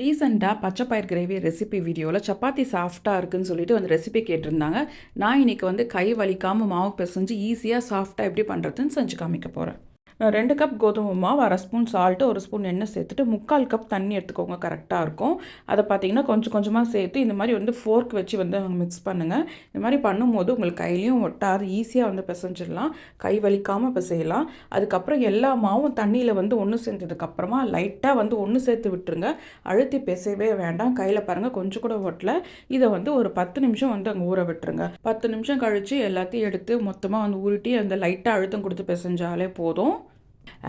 ரீசெண்டாக பச்சை பயிர் கிரேவி ரெசிபி வீடியோவில் சப்பாத்தி சாஃப்டாக இருக்குன்னு சொல்லிட்டு வந்து ரெசிபி கேட்டிருந்தாங்க. நான் இன்றைக்கி வந்து கை வலிக்காமல் மாவு பிசைஞ்சு ஈஸியாக சாஃப்டாக எப்படி பண்ணுறதுன்னு செஞ்சு காமிக்க போகிறேன். 2 கப் கோதுமை மாவு, 1/2 ஸ்பூன் சால்ட்டு, 1 ஸ்பூன் எண்ணெய் சேர்த்துட்டு 3/4 கப் தண்ணி எடுத்துக்கோங்க. கரெக்டாக இருக்கும். அதை பார்த்தீங்கன்னா கொஞ்சம் கொஞ்சமாக சேர்த்து இந்த மாதிரி வந்து ஃபோர்க் வச்சு வந்து மிக்ஸ் பண்ணுங்கள். இந்த மாதிரி பண்ணும்போது உங்களுக்கு கையிலையும் ஒட்டாது, ஈஸியாக வந்து பிசைஞ்சிடலாம். கை வலிக்காமல் பிசையலாம். அதுக்கப்புறம் எல்லா மாவும் தண்ணியில் வந்து ஒன்று சேர்ந்ததுக்கப்புறமா லைட்டாக வந்து ஒன்று சேர்த்து விட்டுருங்க. அழுத்தி பிசையவே வேண்டாம். கையில் பாருங்கள் கொஞ்சம் கூட ஒட்டல. இதை வந்து ஒரு 10 நிமிஷம் வந்து அங்கே ஊற விட்டுருங்க. 10 நிமிஷம் கழித்து எல்லாத்தையும் எடுத்து மொத்தமாக வந்து உருட்டி அந்த லைட்டாக அழுத்தம் கொடுத்து பிசைஞ்சாலே போதும்.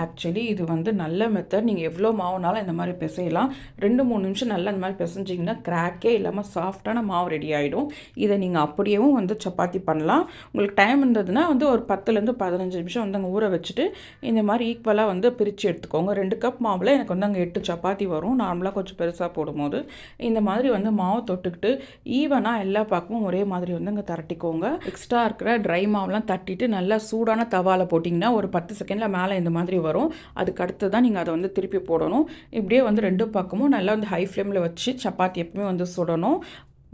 ஆக்சுவலி இது வந்து நல்ல மெத்தட். நீங்கள் எவ்வளோ மாவுனாலும் இந்த மாதிரி பிசையலாம். 2-3 நிமிஷம் நல்லா இந்த மாதிரி பிசைஞ்சிங்கன்னா கிராக்கே இல்லாமல் சாஃப்டான மாவு ரெடி ஆகிடும். இதை நீங்கள் அப்படியேவும் வந்து சப்பாத்தி பண்ணலாம். உங்களுக்கு டைம் இருந்ததுன்னா வந்து ஒரு 10லேருந்து 15 நிமிஷம் வந்து அங்கே ஊற வச்சுட்டு இந்த மாதிரி ஈக்குவலாக வந்து பிரித்து எடுத்துக்கோங்க. 2 கப் மாவில் எனக்கு வந்து அங்கே 8 சப்பாத்தி வரும். நார்மலாக கொஞ்சம் பெருசாக போடும்போது இந்த மாதிரி வந்து மாவு தொட்டுக்கிட்டு ஈவனாக எல்லா பக்கமும் ஒரே மாதிரி வந்து அங்கே தரட்டிக்கோங்க. எக்ஸ்ட்ரா இருக்கிற ட்ரை மாவுலாம் தட்டிட்டு நல்லா சூடான தவாவில் போட்டிங்கன்னா ஒரு 10 செகண்டில் மேலே இந்த மாதிரி வரும். அதுக்கு அடுத்து தான் நீங்கள் அதை வந்து திருப்பி போடணும். இப்படியே வந்து 2 பக்கமும் நல்லா வந்து ஹை ஃப்ளேமில் வச்சு சப்பாத்தி எப்பவுமே வந்து சுடணும்.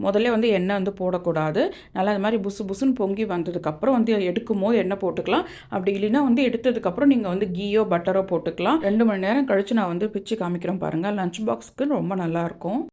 முதல்ல வந்து எண்ணெய் வந்து போடக்கூடாது. நல்லா இந்த மாதிரி புசு புசுன்னு பொங்கி வந்ததுக்கப்புறம் வந்து எடுக்கும்போது எண்ணெய் போட்டுக்கலாம். அப்படி இல்லைன்னா வந்து எடுத்ததுக்கப்புறம் நீங்கள் வந்து கீயோ பட்டரோ போட்டுக்கலாம். 2 மணி நேரம் கழித்து நான் வந்து பிச்சு காமிக்கிறேன் பாருங்கள். லஞ்ச் பாக்ஸுக்கு ரொம்ப நல்லாயிருக்கும்.